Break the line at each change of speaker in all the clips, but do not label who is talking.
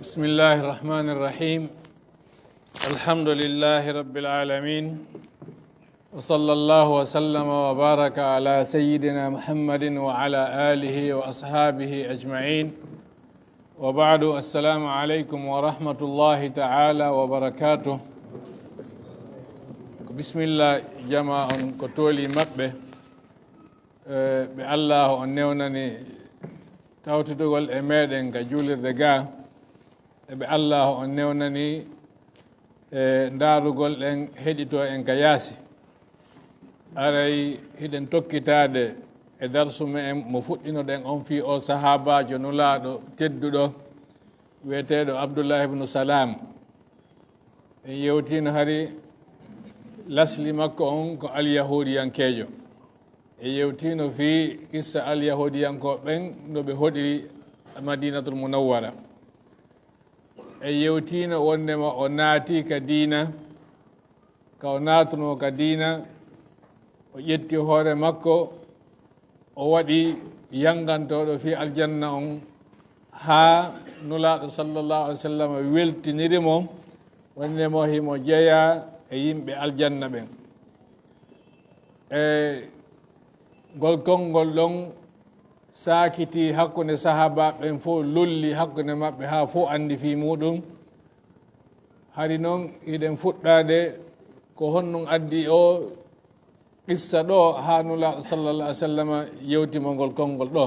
بسم الله الرحمن الرحيم الحمد لله رب العالمين وصلى الله وسلم وبارك على سيدنا محمد وعلى آله وأصحابه أجمعين وبعد السلام عليكم ورحمة الله تعالى وبركاته بسم الله جماعة كتولي مكبه بالله أنيونني tawtudugol e meɗen ga juulirde ga eɓe allah on newnani e ndaarugol ɗen heɗito en ka yaasi aray hiɗen tokkitade e darsume en mo fuɗɗinoɗen on fi o sahabajo nulaaɗo tedduɗo wiyeteɗo Abdullah ibnu Salam en yewtino hari lasli makko on ko alyahudiyankejo e yewtino fi qissa alyahudiyankoɓe ɓen no ɓe hoɗiri madinatul munawwara e yewtino wondema o naati ka diina ka o naatuno ka diina o ƴetti hoore makko o waɗi yangantoɗo fi aljanna on ha nulaaɗo sallallahu alaihi wa sallam weltinirimo wondemo himo jeeya e yimɓe aljanna ɓen gol konngol ɗon saakiti hakkunde sahaba ɓen fof lolli hakkunde maɓɓe ha fof andi fi muɗum hari noon hiɗen fuɗɗade ko honnon addi o qissa ɗo ha nulaaɗo sallallah alih w sallam yewtimo ngol konngol ɗo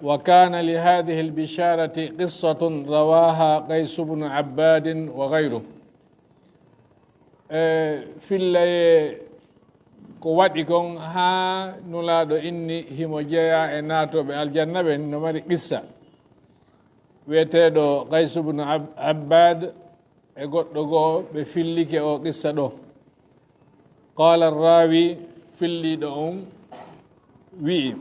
wa kana li hadihi albisharati qissatun rawaha qaysu bnu abbadin wa gayru fillaye ko waɗi kon ha nulaaɗo inni himo jeeya e naatoɓe aljanna ɓen no mari qissa wiyeteɗo qaysu bnu abbad e goɗɗo goo ɓe fillike o qissa ɗo qala rawi filliɗo on wi'i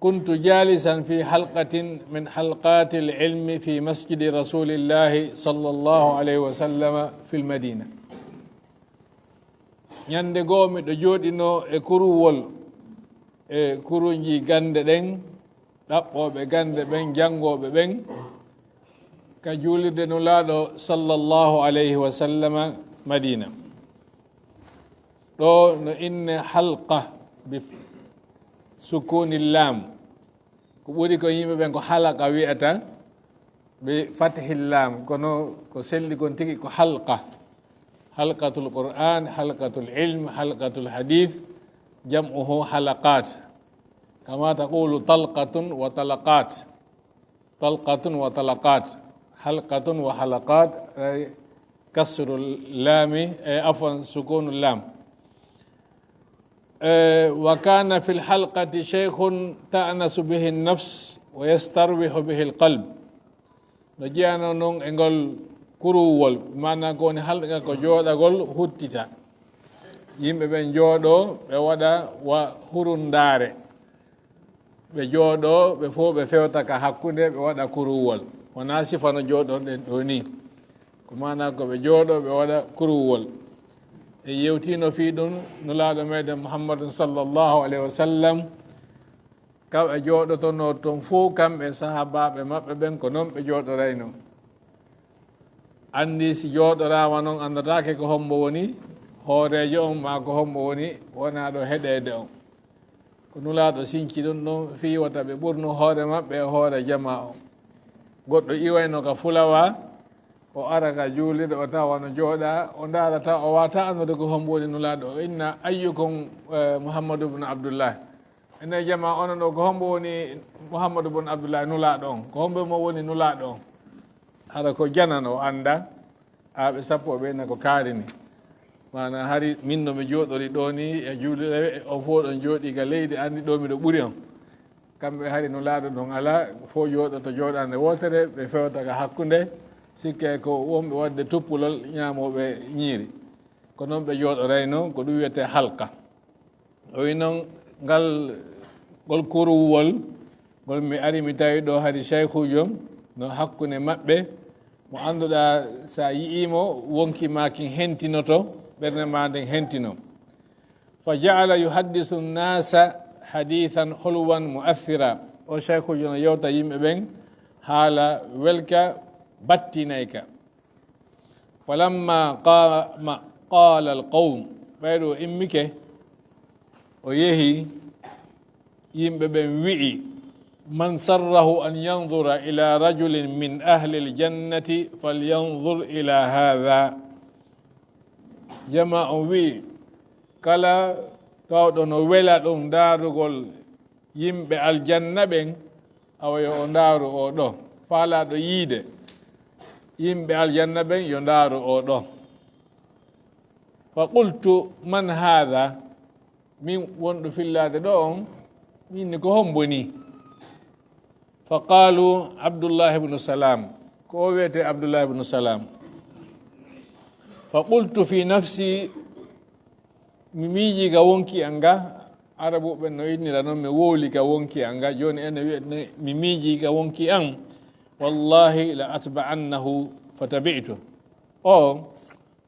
kuntu jalisan fi halqatin min halqati lilmi fi masjidi rasulillahi sallallahu alayhi wa sallama fi lmadina ñande goo miɗo jooɗino e kuruwol e kuruji gande ɗen ɗaɓɓoɓe gande ɓen jangoɓe ɓen ka juulirde nulaaɗo sallallahu alayhi wa sallama madina ɗo no inne halqa bi sukuni lam ko ɓuri ko yimɓe ɓen ko halqa wiyata bi fathi lam kono ko selli kon tigi ko halqa halqatul Qur'an, halqatul ilm, halqatul hadith, jam'uhu halaqat. Kama taqulu talqatun wa talaqat. Talqatun wa talaqat. Halqatun wa halaqat. Kasrul lami, afwan sukunul lam. Wa kana fil halqati shaykhun ta'nasu bihi an-nafs wa yastarwihu bihi al-qalb. Najiano non engol kuruwol mana ko woni halqa ko jooɗagol huttita yimɓe ɓen jooɗo ɓe waɗa wa hurundare ɓe jooɗo ɓe fof ɓe fewta ka hakkunde ɓe waɗa kuruwol wona sifano jooɗorɗen ɗo ni ko mana ko ɓe jooɗo ɓe waɗa kuruwol e yewtino fi ɗum nulaaɗo meɗen muhammadun sallllahu alayhi wa sallam kamɓe jooɗotono toon fof kamɓe sahabaɓe maɓɓe ɓen ko noon ɓe jooɗorayno andi si jooɗorama noon andatake ko hombo woni hoorejo on ma ko hombo woni wona ɗo heɗede on ko nulaaɗo sinki ɗum ɗon fi wata ɓe ɓurno hoore maɓɓe e hoore jama on goɗɗo iwayno ka fulawa o ara ka juulirde o tawa no jooɗa o darata o wata andude ko hombo woni nulaaɗo o inna ayyukum mouhammadou bne abdoullah ene jama onon ɗo ko hombo woni mouhammadou bne abdoullah nulaaɗo on ko hombo mo woni nulaaɗo on hara ko janano anda aaɓe sappo ɓeyna ko kaarini mana hari min no mi jooɗori ɗo ni e juulire o fof ɗon jooɗi ka leydi andi ɗo miɗo ɓuri on kamɓe hari no laaɗo ɗon ala fof jooɗoto jooɗande wotere ɓe fewta ka hakkunde sikke ko wonɓe wadde tuppulol ñaamoɓe ñiiri ko noon ɓe jooɗorayno ko ɗum wiyete halqa o wi noon ngal ngol kuruwol ngol mi ari mi tawi ɗo hari cheikhujo no hakkunde maɓɓe mo annduɗa sa yi'imo wonki makin hentinoto ɓernde ma nden hentino fa jaala yuhaddisu nnasa hadithan hulwan mu'athira o cheikhujo no yewta yimɓe ɓen haala welka battinayka falamma qala alqawm ɓayɗo immike o yehi yimɓe ɓen wi'i man sarrahu an yandura ila rajulin min ahli aljannati falyandur ila hadha jama on wi'i kala tawɗo no wela ɗum daarugol yimɓe aljanna ɓen awayo o ndaaru o ɗo faalaɗo yiide yimɓe aljanna ɓen yo ndaaru o ɗo fa qultu man hadha min wonɗo fillade ɗo on minni ko homboni fa qalu abdullah ibnu salam ko o wiyete abdullah ibnu salam fa qultu fi nafsi mi miiji ga wonki an ga arabu ɓen no innira noon mi wowli ga wonki an ga joni ene wiyatne mi miiji ga wonki an wallahi la atba'annahu fatabi'tu o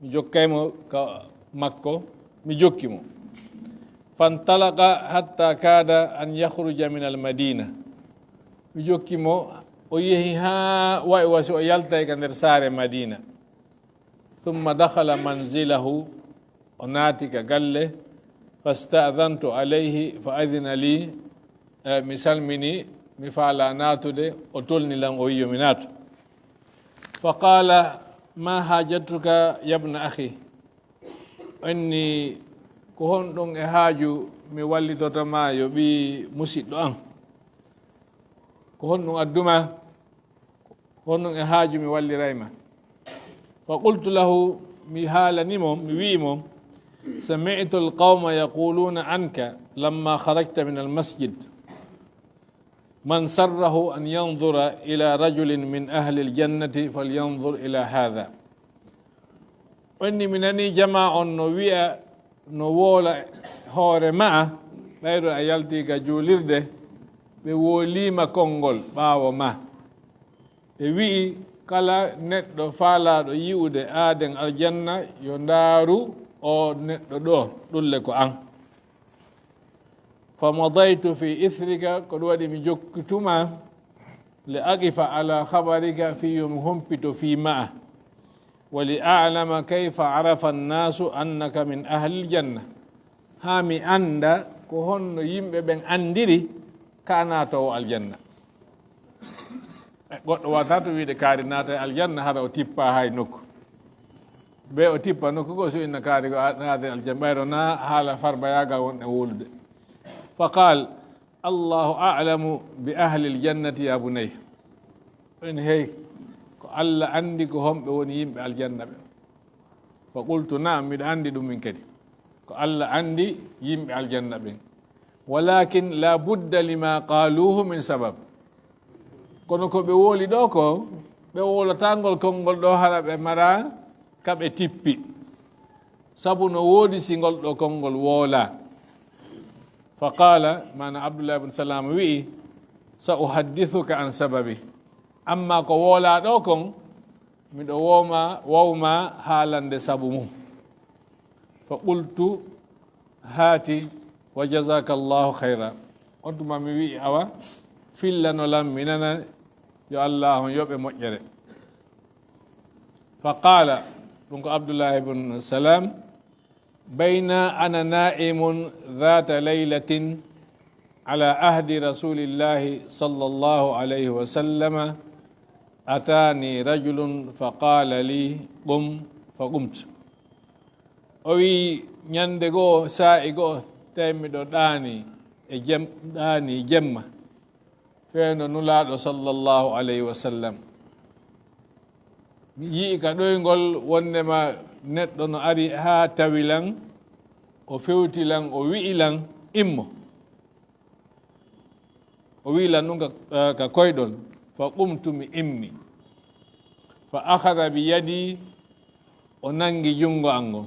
mi jokkaymo ka makko mi jokkimo fantalaqa hatta kada an yakhruja min almadina mi jokkimo o yehi ha wayi wasi o yaltay ka nder saare madina thumma dakhala manzilahu o naati ka galle fasta'dhantu alayhi fa adina li mi salmini mi faala naatude o tolnilan o wiyo mi naatu fa qala ma hajatuka yabna akhi anni ko honɗon e haaju mi wallitotoma yo ɓi musidɗo an ko honɗum adduma ko honɗum e haaju mi wallirayma fa qultu lahu mi haalanimo mi wi'imo sami'tu alqawma yaquluna anka lamma kharajta min almasjid man sarrahu an yanzura ila rajulin min ahli aljannati falyanzur ila hadha onni mi nani jama on no wi'a no woola hoore ma'a ɓayro a yalti ka juulirde ɓe woolima konngol ɓaawo ma ɓe wi'i kala neɗɗo faalaɗo yi'ude aaden aljanna yo ndaaru o neɗɗo ɗo ɗulle ko an famadaytu fi ithrika ko ɗum waɗi mi jokkituma li aqifa ala habarika fi yo mi humpito fi ma'a wa li a'lama kayfa arafa annasu annaka min ahli aljanna ha mi anda ko honno yimɓe ɓen andiri ka naatowo aljanna goɗɗo wata to wiide kaari naata aljanna hara o tippa hay nokku be o tippa nokku go so inna kaari ko naata aljanna ɓayro na haala farbayagal wonɗe wolude fa qal allahu a'lamu bi ahli aljannati ya bunay en hey ko allah andi ko homɓe woni yimɓe aljanna ɓe fa qultu naam miɗa andi ɗum min kadi ko allah andi yimɓe aljanna ɓen walakin la budda lima qaluhu min sabab kono ko ɓe wooli ɗo ko ɓe wolotangol konngol ɗo hara ɓe mara kaɓe tippi sabu no woodi si ngol ɗo konngol woola fa qala mana abdullah ibn salam wi'i sa uhaddithuka an sababi amma ko woola ɗo kon miɗo wowma haalande sabu mum fa qultu haati wa jazaka allahu hayra on tuma mi wi'i awa fillanolam mi nana yo allah on yoɓe moƴƴere fa qala ɗum ko abdullah ibn salam bayna ana na'imun dhata laylatin ala ahdi rasulillahi sallallahu alayhi wa sallama atani rajulun fa qala li qum fa qumtu o wi ñande goo saa'i goo tawi miɗo ɗaani e ɗaani jemma feeno nulaaɗo sallallahu alayhi wa sallam mi yii ka ɗoyngol wondema neɗɗo no ari haa tawilan o fewtilan o wi'ilan immo o wi'ilan ɗum ka koyɗol fa qumtu mi immi fa akhada bi yadi o nangi jungo ango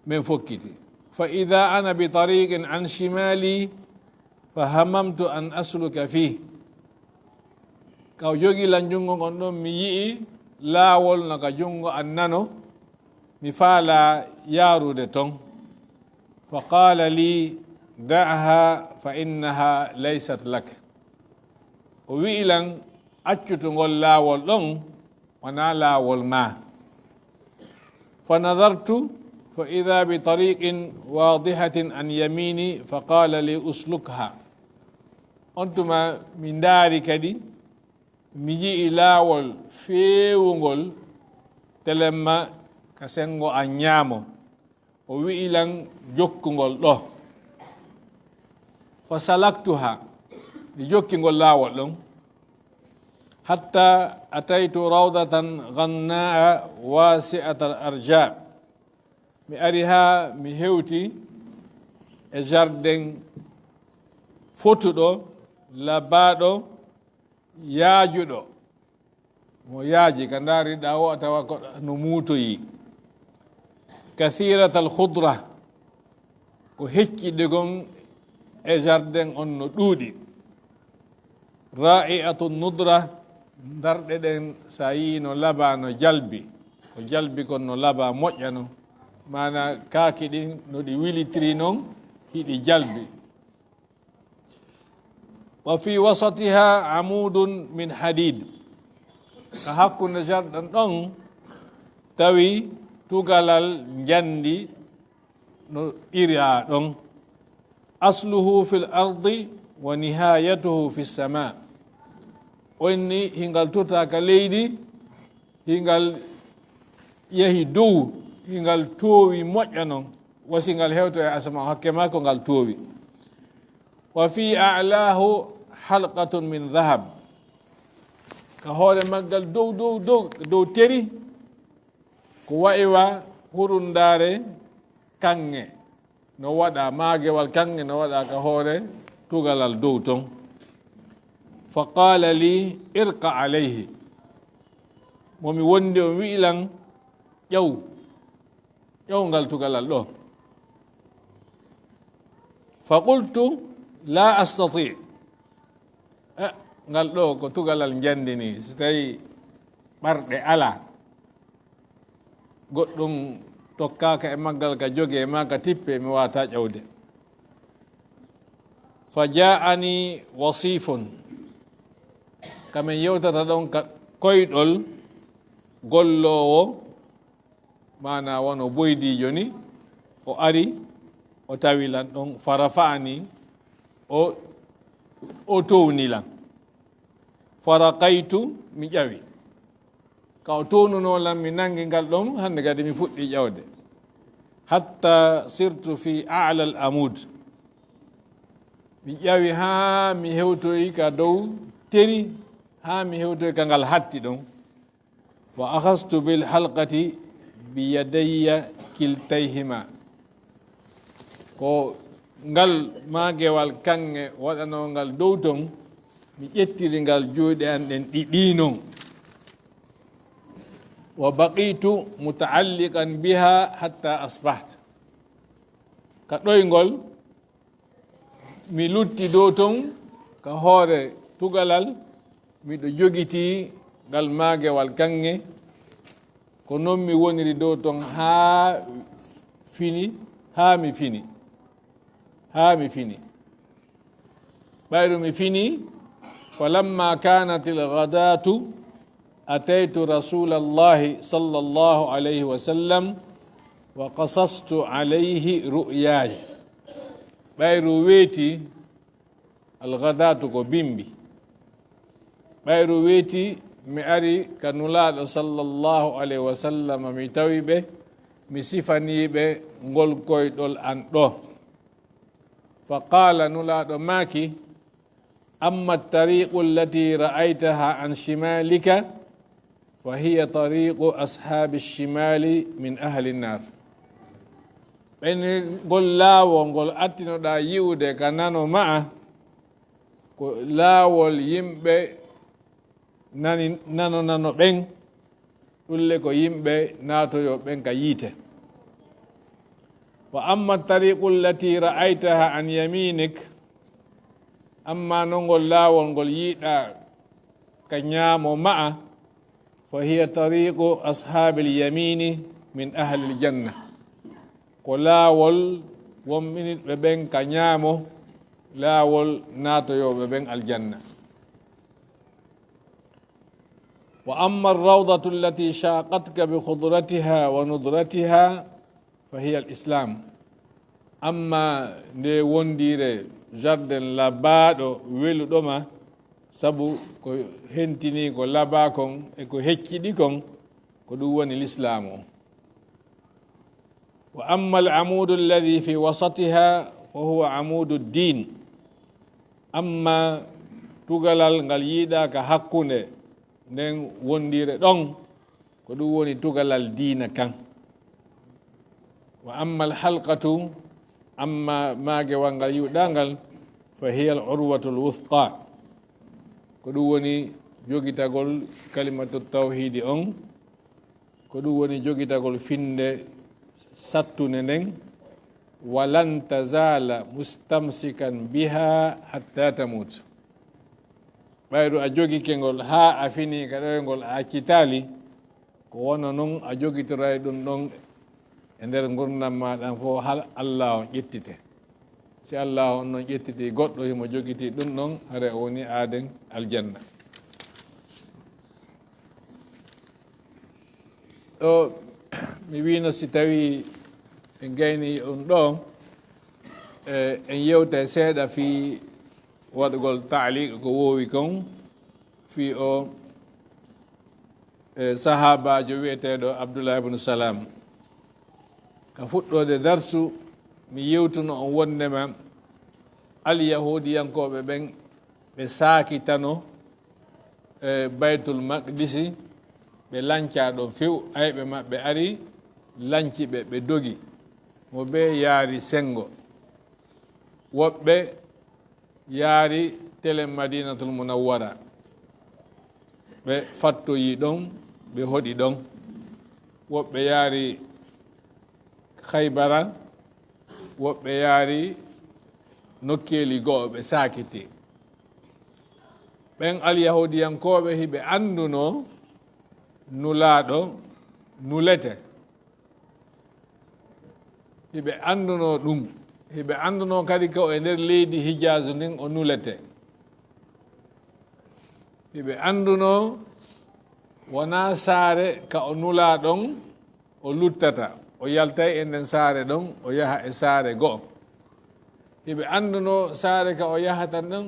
min fokkiti fa ida ana bi tariqin an shimali fa hamamtu an asluka fi kaw jogilan jungo gon ɗon mi yi'i laawol no ka jungo an nano mi faala yaarude ton fa qala li da'ha fa innaha laysat lak o wi'ilan accutugol laawol ɗon wona laawol ma fa nadartu fa ida bi tariqin wadihatin an yamini fa qala li uslukha on tuma mi ndaari kadi mi yi'i laawol feewugol telemma ka sengo a ñaamo o wi'ilan jokkugol ɗo fa salaktuha mi jokkingol laawol ɗon hatta ataytu rawdatan gannaa wasi'ata al arja mi ari ha mi hewti e jardin fotuɗo labaɗo yaajuɗo mo yaaji ka ndaariɗa o a tawa ko no muutoyi kathirata al khudra ko hecciɗe gon e jardin on no ɗuuɗi ra'i'atu nudra darɗe ɗen sa yi no laba no jalbi ko jalbi kon no laba moƴƴano mana kaaki ɗin no ɗi wilitiri noon hiɗi jalbi wa fi wasatiha amudun min hadid ka hakkunde jardin ɗon tawi tugalal njandi no ira ɗon asluhu fil ardi wa nihayatuhu fi sama onni hingal tutaka leydi hingal yehi dow hingal toowi moƴƴa noon wasi ngal hewto e asama hakke ma ko ngal toowi wa fi a'lahu halqatun min dhahab ka hoore maggal dow teri ko wa'iwa hurundare kanŋe no waɗa maagewal kanŋe no waɗa ka hoore tugalal dow ton fa qala li irqa alayhi momi wondi o wi'ilan ƴew ngal tugalal ɗo fa qultu la astati ngal ɗo ko tugalal njandini so tawi ɓarɗe ala goɗɗum tokkaka e maggal ka joge ma ka tippe mi wata ƴewde fa ja'ani wasifun kamen yewtata ɗon ka koyɗol gollowo mana wono boydijo ni o ari o tawilan ɗon farafa'ani o townilan faraqaytu mi ƴawi ka o townunolan mi nangi ngal ɗon hande kadi mi fuɗɗi ƴewde hatta sirtu fi a'la al amud mi ƴawi ha mi hewtoyi ka dow teri ha mi hewtoyi ka ngal hatti ɗon wa akhastu bil halqati bi yadayya kiltayhima ko ngal maagewal kanŋe waɗanongal dow ton mi ƴettiri ngal juuɗe an ɗen ɗiɗi non wa baqitu mutaalliqan biha hatta asbahta ka ɗoygol mi lutti dow ton ka hoore tugalal miɗo jogiti ngal maagewal kanŋe ko noon mi woniri dow ton ha mi fini ɓayru mi fini falamma kanat alghadatu ataytu rasulallahi sallallahu alayhi wa sallam wa qasastu alayhi ru'yaya ɓayru weeti alghadatu ko bimbi ɓayru weeti mi ari ka nulaaɗo sallallahu alayhi wa sallam mi tawi ɓe mi sifaniɓe ngol koyɗol an ɗo fa qala nulaaɗo maaki amma tariqu allati ra'aytaha an shimalika fa hiya tariqu ashabi shimali min ahli nnar ɓeni ngol laawol ngol attinoɗa yi'ude ka nano ma'a ko laawol yimɓe nano ɓen ɗulle ko yimɓe naatoyo ɓen ka yiite wa amma tariqu allati ra'aytaha an yaminik amma nongol laawol ngol yiiɗa ka ñaamo ma'a fa hiya tariqu ashabil yamini min ahli aljanna ko laawol wonɓiniɓe ɓen ka ñaamo laawol naatoyoɓe ɓen aljanna وأما الروضة التي شاقتك بخضرتها ونضرتها فهي الإسلام أما نde wondire jardin labaɗo weluɗoma sabu ko hentini ko laba kon e ko hecciɗi kon ko ɗum woni l'islam o wa amma al-amudu alladhi fi wasatiha fa huwa amudu ddin amma tugalal ngal yiiɗa ka hakkunde nden wondire ɗon ko ɗum woni tugalal diina kan wa amma al-halqatu amma maagewal ngal yiwɗangal fa hiya al-urwatu al-wuthqa ko ɗum woni jogitagol kalimatu tawhidi on ko ɗum woni jogitagol finde sattune nden walan tazala mustamsikan biha hatta tamut ɓayru a jogike ngol ha a fini ka ɗoyngol a accitali ko wona noon a jogitoray ɗum ɗon e nder gurdam maɗan fo hal Allah on ƴettite si Allah on noon ƴettiti goɗɗo himo jogiti ɗum ɗon hare o woni aaden aljanna ɗo mi wino si tawi en gayni on ɗo en yewta seeɗa fi waɗugol taaliq ko woowi kon fi o sahabajo wiyeteɗo Abdullah ibn Salam ka fuɗɗode darsu mi yewtuno on wondema alyahudiyankoɓe ɓen ɓe saakitano baytul maqdisi ɓe lanca ɗon few ayɓe maɓɓe ari lanci ɓe ɓe dogi mo ɓe yaari sengo woɓɓe yaari tele madinatul munawwara ɓe fattoyi ɗon ɓe hoɗi ɗon woɓɓe yaari haybara woɓɓe yaari nokkeli go'o ɓe saakiti ɓen alyahudiyankoɓe hiɓe anduno nulaaɗo nulete hiɓe anduno ɗum hiɓe anduno kadi ko e nder leydi hijazu ndin o nulete hiɓe anduno wona saare ka o nula ɗon o luttata o yaltay e nden saare ɗon o yaha e saare go'o hiɓe anduno saare ka o yahata ɗon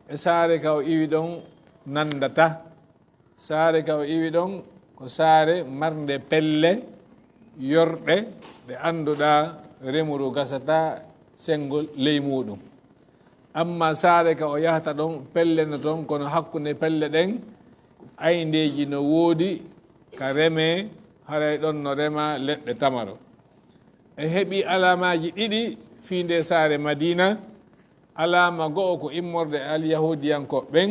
e saare ka o iwi ɗon nandata saare ka o iwi ɗon ko saare marnde pelle yorɗe ɗe anduɗa remuru gasata sengol ley muɗum amma saare ka o yahata ɗon pelle no toon kono hakkunde pelle ɗen ayndeji no woodi ka reme haray ɗon no rema leɗɗe tamaro e heɓi alamaji ɗiɗi fi nde saare madina alama go'o ko immorde alyahudiyankoɓe ɓen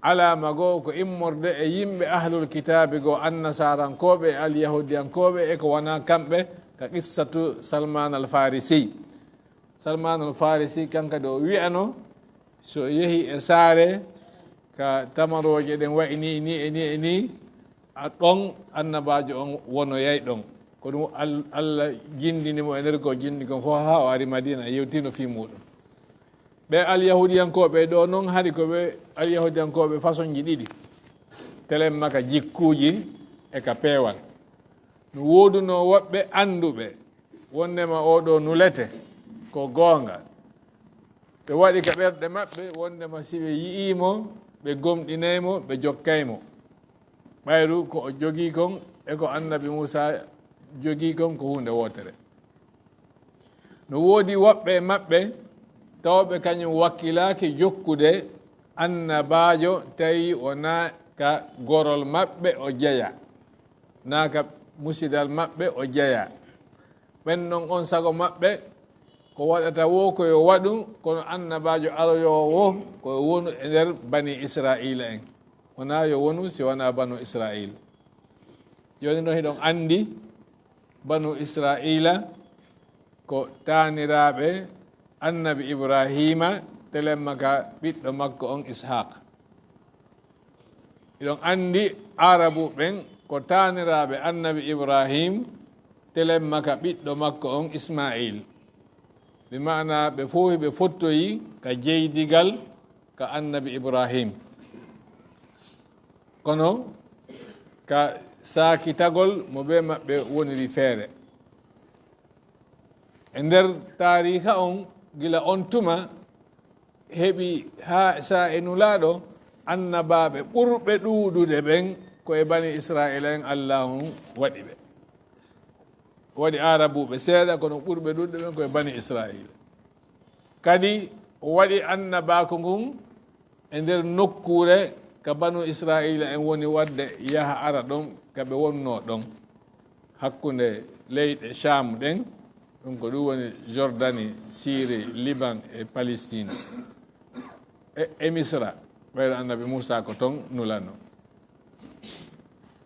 alama go'o ko immorde e yimɓe ahlul kitabe go annasarankoɓe e alyahudiyankoɓe e ko wona kamɓe ka qissatu salman al farisi salman al farisi kanka ɗo wiyano so yehi e saare ka tamaroje ɗen wayi ni a ɗon annabajo on wonoyay ɗon ko ɗum Allah jindinimo e nder ko jindi kon fof ha o ari madina yewtino fi muɗum ɓe alyahudiyankoɓe ɗo noon hari ko ɓe alyahudiyankoɓe façon ji ɗiɗi telen maka jikkuji e ka peewal no woduno woɓɓe anduɓe wondema oɗo nulete ko goonga ɓe waɗi ka ɓerɗe maɓɓe wondema si ɓe yi'imo ɓe gomɗinaymo ɓe jokkaymo ɓayru ko o jogii kon e ko annabi Musa jogii kon ko hunde wotere no woodi woɓɓe maɓɓe tawɓe kañum wakkilaki jokkude annabajo tawi wona ka gorol maɓɓe o jeeya na ka musidal maɓɓe o jeeya ɓen non on sago maɓɓe ko waɗata wo koyo waɗu kono annabajo aroyowo ko wonu e nder bani israila en wona yo wonu si wona banu israila joni ɗo hiɗon andi banu israila ko taniraɓe annabi ibrahima telemma ka ɓiɗɗo makko on ishaq iɗon andi arabu ɓen ko taniraɓe annabi ibrahim telemma ka ɓiɗɗo makko on ismail bi maana ɓe fof ɓe fottoyi ka jeydigal ka annabi ibrahim kono ka saakitagol mo ɓe maɓɓe woniri feere e nder tariha on gila on tuma heɓi ha sa e nulaaɗo annabaɓe ɓurɓe ɗuuɗude ɓen koye bani israila en allahu waɗi ɓe waɗi arabuɓe seeɗa kono ɓurɓe ɗuuɗude ɓen koye bani israila kadi o waɗi annabako ngun e nder nokkure ka banu israila en woni wadde yaha ara ɗon kaɓe wonno ɗon hakkunde leyɗe cham ɗen ɗum ko ɗum woni jordani syrie liban e palestine e misra ɓayɗo annabi moussa ko toon nulano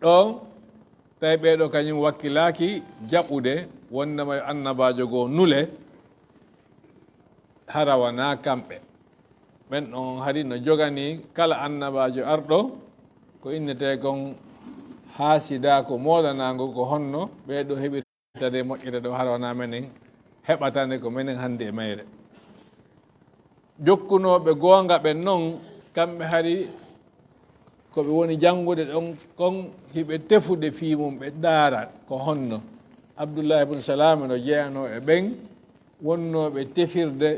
ɗo tawi ɓeɗo kañum wakkilaki jaɓude wondema yo annabajo goo nule harawana kamɓe ɓen ɗon hari no jogani kala annabajo arɗo ko innete kon haasida ko molanago ko honno ɓeɗo heɓirtade moƴƴere ɗo harawana menen heɓatande ko menen hande e mayre jokkunoɓe goonga ɓen noon kamɓe hari koɓe woni janngude ɗon kon hiɓe tefude fiimum ɓe daara ko honno abdoullahi ibn salam no jeyano e ɓen wonnoɓe tefirde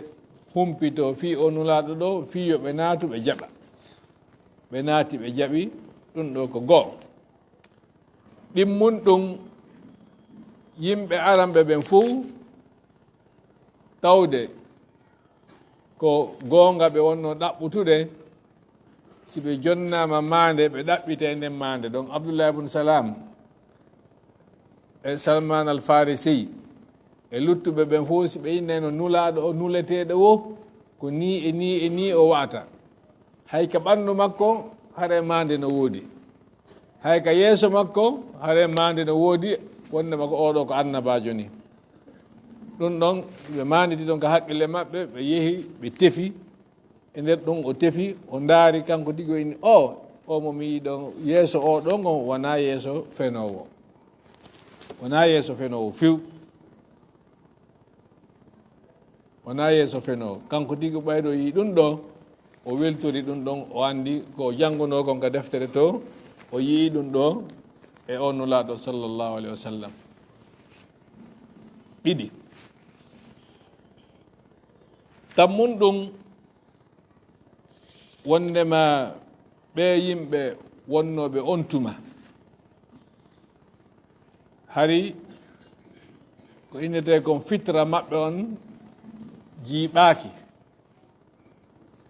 humpito fi o nulaaɗo ɗo fiyo ɓe naatu ɓe jaɓa ɓe naati ɓe jaɓi ɗum ɗo ko goo ɗimmun ɗum yimɓe aranɓe ɓen fuu tawde ko goonga ɓe wonno ɗaɓɓutude si ɓe jonnama maande ɓe ɗaɓɓita e nden maande donc abdoullahi ibn salam e salman al farisi e luttuɓe ɓen fof si ɓe inneno nulaaɗo o nuleteɗo wo ko ni e ni e ni o wata hay ka ɓanndu makko hare maande no woodi hay ka yeeso makko hare maande no woodi wondema ko oɗo ko annabajo ni ɗum ɗon ɓe manditi ɗon ko haqqille maɓɓe ɓe yeehi ɓe tefi e nder ɗum o tefi o ndaari kanko tigi o inni o mo mi yiɗon yeeso o ɗon o wona yeeso fenowo wona yeeso fenowo few wona yeeso fenowo kanko tigi ɓayɗo yi ɗum ɗo o weltori ɗum ɗon o andi ko jannguno kon ka deftere to o yii ɗum ɗo e on nulaaɗo sallllahu alayhi wa sallam ɗiɗi tammun ɗum wondema ɓe yimɓe wonnoɓe on tuma hari ko innete kon fitra maɓɓe on jiiɓaaki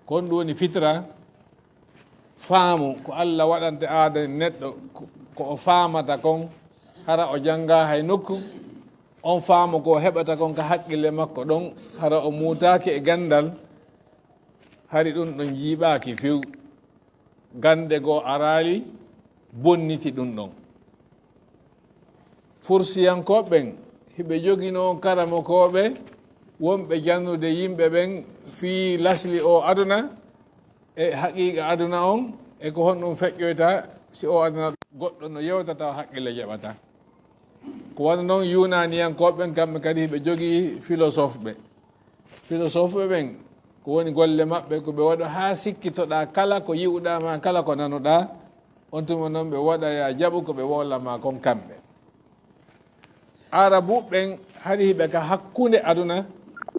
kon ɗum woni fitra faamu ko Allah waɗante aada neɗɗo ko o faamata kon hara o jannga hay nokku on faamu ko heɓata kon ka haqqille makko ɗon hara o muutaaki e gandal hari ɗum ɗon jiiɓaaki few gande goo araali bonniti ɗum ɗon fursiyankoɓe ɓen hiɓe jogino karamokoɓe wonɓe jannude yimɓe ɓen fii lasli o aduna e haqiqa aduna on e ko honɗum feƴƴoyta si o aduna goɗɗo no yewtata haqqille jaɓata ko wona noon yunaniyankoɓe ɓen kamɓe kadi hiɓe jogii philosophe ɓen ko woni golle maɓɓe ko ɓe waɗa ha sikkitoɗa kala ko yiwɗama kala ko nanoɗa on tuma noon ɓe waɗa ya jaɓu ko ɓe wollama kon kamɓe arabu ɓen hari hiɓe ka hakkunde aduna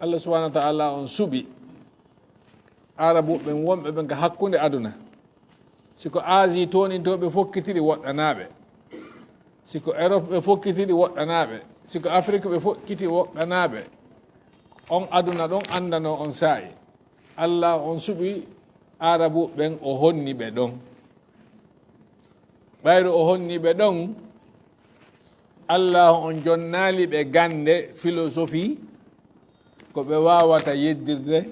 Allah subhanahu wa ta'ala on suɓi arabu ɓen wonɓe ɓen ka hakkunde aduna siko Asie toni to ɓe fokkitiri woɗɗanaɓe siko Europe ɓe fokkitiri woɗɗanaɓe siko Afrique ɓe fokkiti woɗɗanaɓe on aduna ɗon andano on saa'i Allah on suɓi arabu ɓen o honni ɓe ɗon ɓayru o honni ɓe ɗon Allah on jonnali ɓe gande philosophie ko ɓe wawata yeddirde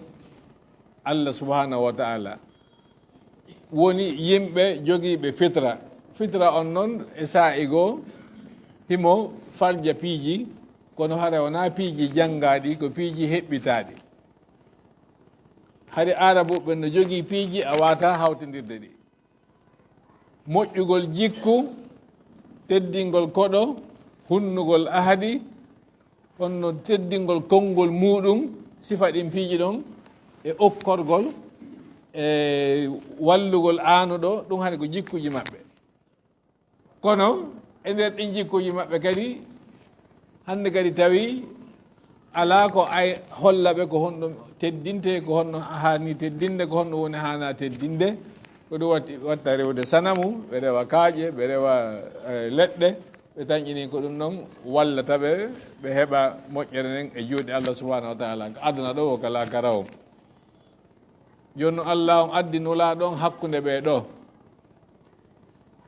Allah subhanahu wa ta'ala woni yimɓe jogiiɓe fitra on noon e saa'i goo himo falja piiji kono hara wona piiji janngaɗi ko piiji heɓɓitaɗi hari arabu ɓe no jogii piiji a wata hawtindirde ɗi moƴƴugol jikku teddingol koɗo hunnugol ahadi honno teddingol konngol muɗum sifa ɗin piiji ɗon e okkorgol e wallugol aanuɗo ɗum hani ko jikkuji maɓɓe kono e nder ɗin jikkuji maɓɓe kadi hande kadi tawi ala ko ay holla ɓe ko honɗum teddinte ko honno hani teddinde ko honno woni hana teddinde ko ɗum watta rewde sanamu ɓe rewa kaaƴe ɓe rewa leɗɗe ɓe tañƴini ko ɗum ɗon wallata ɓe ɓe heɓa moƴƴere nden e juuɗe Allah subhanahu wa taala aduna ɗo o kala kara o joni Allah on addi nula ɗon hakkude ɓe ɗo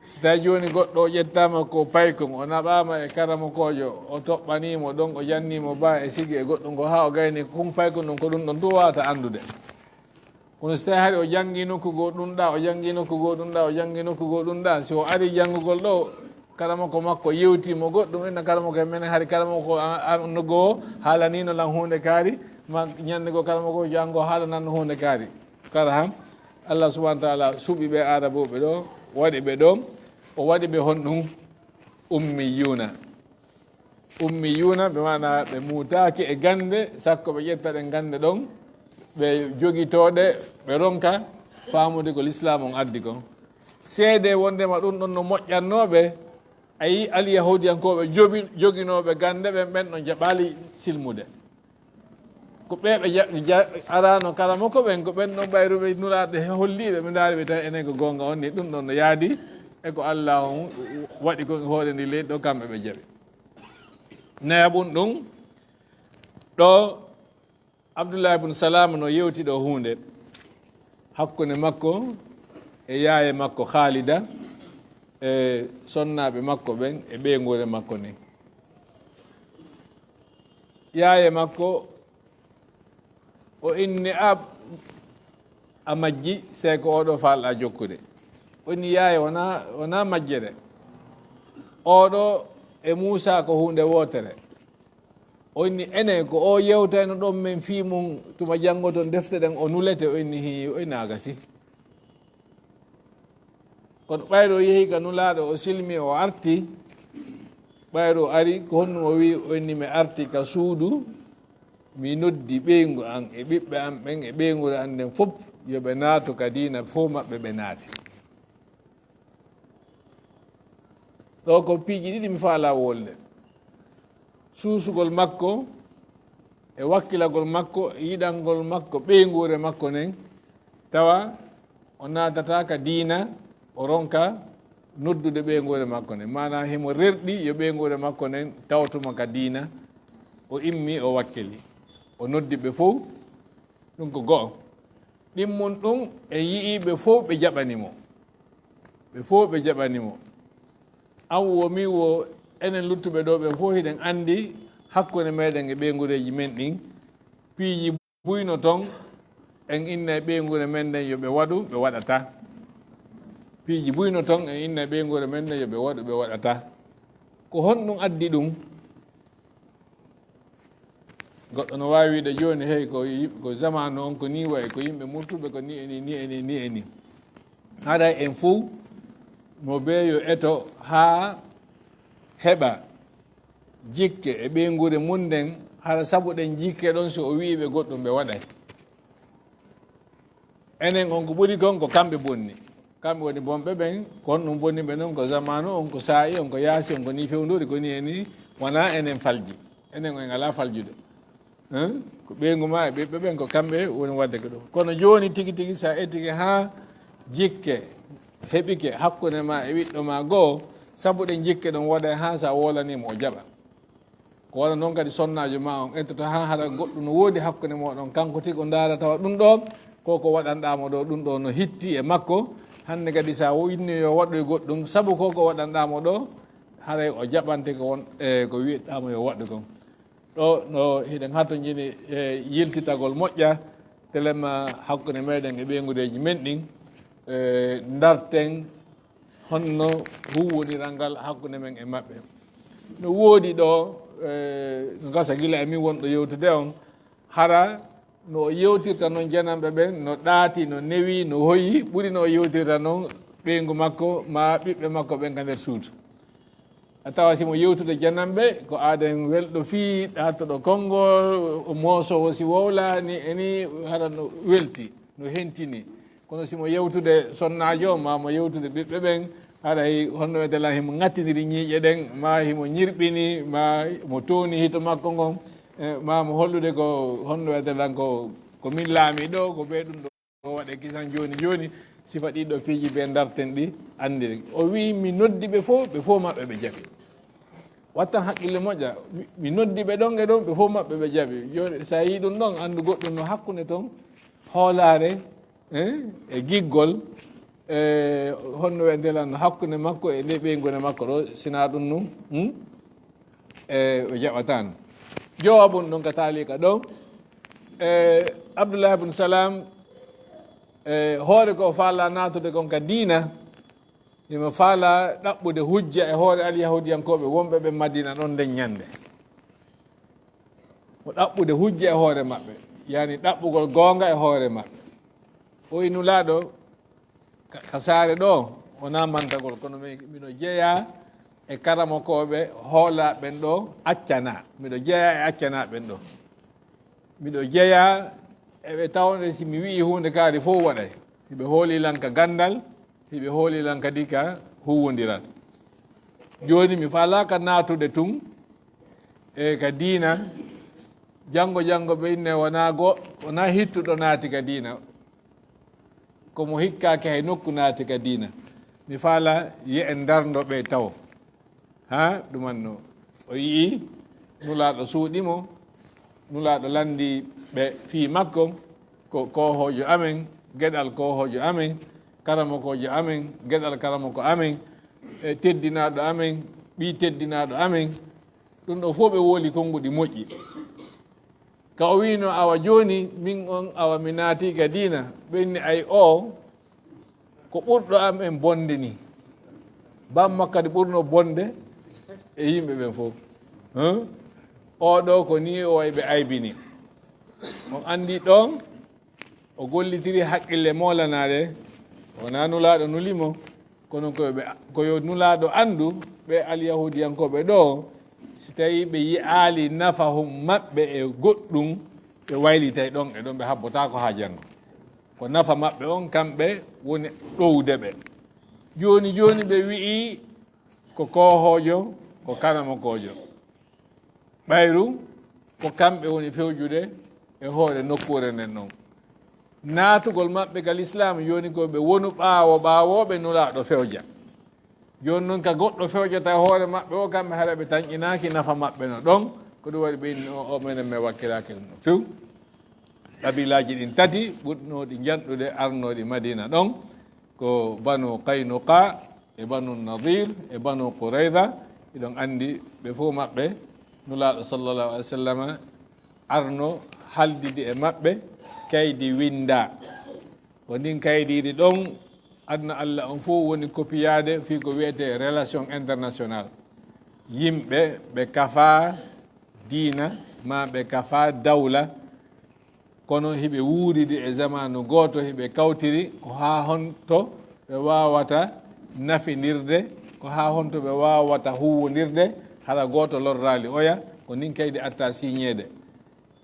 so tawi joni goɗɗo o ƴettama ko paykon o naɓama e karama kojo o toɓɓanimo ɗon o jannimo ba e sigi e goɗɗum ko ha o gayni kum paykon ɗum ko ɗum ɗon tu wawata andude kono so tawi hari o janggi nokku goɗɗum ɗa o janggi nokku goɗɗum ɗa o janggi nokku goɗɗum ɗa si o ari janngugol ɗo karama ko makko yewtimo goɗɗum ina karama ko men hari karama ko no goo haalanino lan hunde kaari ma ñande go karama ko janggo haalananno hunde kaari kara ham Allah subhanahu wa taala suɓi ɓe araboɓe ɗo waɗi ɓe ɗo o waɗi ɓe honɗum ummiyuna ɓe mana ɓe mutaki e gande sakko ɓe ƴetta ɗen gande ɗon ɓe jogitoɗe ɓe ronka famude ko l'islam on addi kon seede wondema ɗum ɗon no moƴƴannoɓe ayi alyahudiyankoɓe joginoɓe gande ɓen ɓen ɗon jaɓali silmude ko ɓe arano karama ko ɓen ko ɓen ɗon ɓayruɓe nuraɓe holliɓe ɓe daari ɓe tawi enen ko gonga on ni ɗum ɗon no yaadi e ko Allah on waɗi ko hoore ndi leydi ɗo kamɓe ɓe jaɓi neyaɓum ɗum ɗo Abdullah ibn Salam no yewti ɗo hunde hakkunde makko e yaaye makko Khalida e sonnaɓe makko ɓen e ɓeygure makko ni yaaye makko o inni a majji sey ko oɗo falɗa jokkude woni yaaye wona majjere oɗo e Moussa ko hunde wotere o inni ene ko o yewtayno ɗon min fi mum tuma janngo toon defte ɗen o nulete o inni hi o inagasi kono ɓayro yehi ka nulaɗo o silmi o arti ɓayro ari ko honnum o wi o inni mi arti ka suudu mi noddi ɓeygu an e ɓiɓɓe am ɓen e ɓeygure an nden fof yoɓe naatu ka diina fof maɓɓe ɓe naati ɗo ko piiji ɗiɗi mi faala wolde suusugol makko e wakkilagol makko e yiɗangol makko ɓeygure makko nen tawa o naatata ka diina o ronka noddude ɓeygure makko nen mana himo rerɗi yo ɓeygure makko nen tawtuma ka diina o immi o wakkili o noddi ɓe fof ɗum ko go'o ɗimmum ɗum e yi'iɓe fof ɓe jaɓanimo an womi wo enen luttuɓe ɗo ɓe fof hiɗen andi hakkude meɗen e ɓeygureji men ɗin piiji buyno toon en inna e ɓeygure men nden yoɓe waɗu ɓe waɗata piiji buyno toon en inna e ɓeygure men nden yoɓe waɗu ɓe waɗata ko honɗum addi ɗum goɗɗo no wawi wiide joni hey ko zamanu on ko ni wayi ko yimɓe murtuɓe ko ni eni haɗa en fou mo beeyo eto ha heɓa jikke e ɓeygure mum nden hara sabu ɗen jikke ɗon so o wiɓe goɗɗum ɓe waɗay enen on ko ɓuri kon ko kamɓe bonni kamɓe woni bonɓe ɓen ko honɗum bonni ɓe noon ko zamanu on ko saayi on ko yaasi on ko ni fewnduri ko ni eni wona enen falji enen en ala faljude ko ɓeygu ma e ɓiɓɓe ɓen ko kamɓe woni wadde ko ɗum kono joni tigi tigi sa ettike ha jikke heɓike hakkude ma e ɓiɗɗo ma goo sabu ɗen jikke ɗon waɗa ha sa wolanimo o jaɓa ko waɗa noon kadi sonnajo ma on ettoto ha haɗa goɗɗum no woodi hakkude moɗon kanko tigi o ndaara tawa ɗum ɗo koko waɗanɗamo ɗo ɗum ɗo no hitti e makko hande kadi sa winni yo waɗoy goɗɗum sabu koko waɗanɗamo ɗo haray o jaɓante ko won ko wiyeɗamo yo waɗu kon ɗo no hiɗen hattojini e yiltitagol moƴƴa telema hakkude meɗen e ɓeygureji men ɗin darten honno huwodiral ngal hakkude men e maɓɓe no woodi ɗo no gasa gila emin wonɗo yewtude on hara no yewtirta noon janamɓe ɓen no ɗaati no newi no hoyi ɓuri no yewtirta noon ɓeygu makko ma ɓiɓɓe makko ɓen ka nder suudu a tawa simo yewtude janamɓe ko aaden welɗo fii ɗatoɗo konngol o moosowo si wowlani eni hara no welti no hentini kono simo yewtude sonnajo ma mo yewtude ɓiɓɓe ɓen haɗay honno wetela himo ŋattidiri ñiiƴe ɗen ma himo ñirɓini ma mo toni hito makko ngon ma mo hollude ko honno wetelan ko min laami ɗo ko ɓe ɗum ɗo waɗe kisan joni joni sifa ɗiɗo piiji ɓe darten ɗi andiri o wi mi noddi ɓe fof maɓɓe ɓe jaɓi wattan haqqille moƴƴa mi noddi ɓe ɗon e ɗon ɓe fof maɓɓe ɓe jaɓi joni sa yi ɗum ɗon andu goɗɗum no hakkunde toon hoolare e giggol honno wetelan no hakkunde makko e nde ɓeygone makko ɗo sina ɗum num o jaɓatano jowabun ɗon ka taalika ɗon Abdullah ibn Salam hoore ko faala natude kon ka diina imo faala ɗaɓɓude hujja e hoore alyahudiyankoɓe wonɓe ɓe Madina ɗon nden ñande o ɗaɓɓude hujja e hoore maɓɓe yani ɗaɓɓugol goonga e hoore maɓɓe o inulaaɗo ka saare ɗo wona mantagol kono mino jeeya e karamokoɓe hoolaɓen ɗo accana miɗo jeeya e accana ɓen ɗo miɗo jeeya eɓe tawde si mi wii hunde kaari fof waɗay siɓe hoolilan ka gandal siɓe hoolilan kadi ka huwodiral joni mi falaka natude tun e ka diina janngo ɓe inne wona hittuɗo naati ka diina komo hikkake hay nokku naati ka diina mi faala yi en dardo ɓe taw ha ɗumanno o yii nulaɗo suuɗimo nulaɗo landi ɓe fii makko ko kohojo amen gueɗal kohojo amen karamokojo amen gueɗal karamoko amen e teddinaɗo amen ɓi teddinaɗo amen ɗum ɗo fof ɓe wooli konnguɗi moƴƴi ka o wino awa joni min on awa mi naati ka diina ɓenni ay o ko ɓurɗo am en bonde ni bamma kadi ɓurno bonde e yimɓe ɓen fof oɗo ko ni o way ɓe aybini on andi ɗon o gollitiri haqqille molanade wona nulaɗo nulimo kono koyo nulaɗo andu ɓe alyahudiyankoɓe ɗo si tawi ɓe yi'aali nafahum maɓɓe e goɗɗum ɓe waylitay ɗon e ɗon ɓe habbotako ha janngo ko nafa maɓɓe on kamɓe woni ɗowde ɓe joni ɓe wi'i ko kohojo ko karamokojo ɓayru ko kamɓe woni fewjude e hoore nokkure nden noon naatugol maɓɓe ka l'islam joni ko ɓe wonu ɓaawoɓe nulaɗo fewja joni noon ka goɗɗo fewjata hoore maɓɓe o kamɓe haɗa ɓe tañƴinaki nafa maɓɓe no ɗon ko ɗum waɗi ɓe inni o menen mi wakkilaki ɗum no few qabilaji ɗin tati ɓurnoɗi janɗude arnoɗi Madina ɗon ko banu Qaynuqa e banu Nadir e banu Qurayza iɗon andi ɓe fof maɓɓe nulaɗo sallllahu alih w sallam arno haldidi e maɓɓe kaydi winda ko ndin kaydiɗi ɗon aduna Allah on fof woni kopiyade fi ko wiyete relation international yimɓe ɓe kafa diina ma ɓe kafa dawla kono hiɓe wuuridi e zamanu goto hiɓe kawtiri ko ha honto ɓe wawata nafinirde ko ha honto ɓe wawata huwodirde haɗa goto lorrali oya ko ndin kaydi atta signede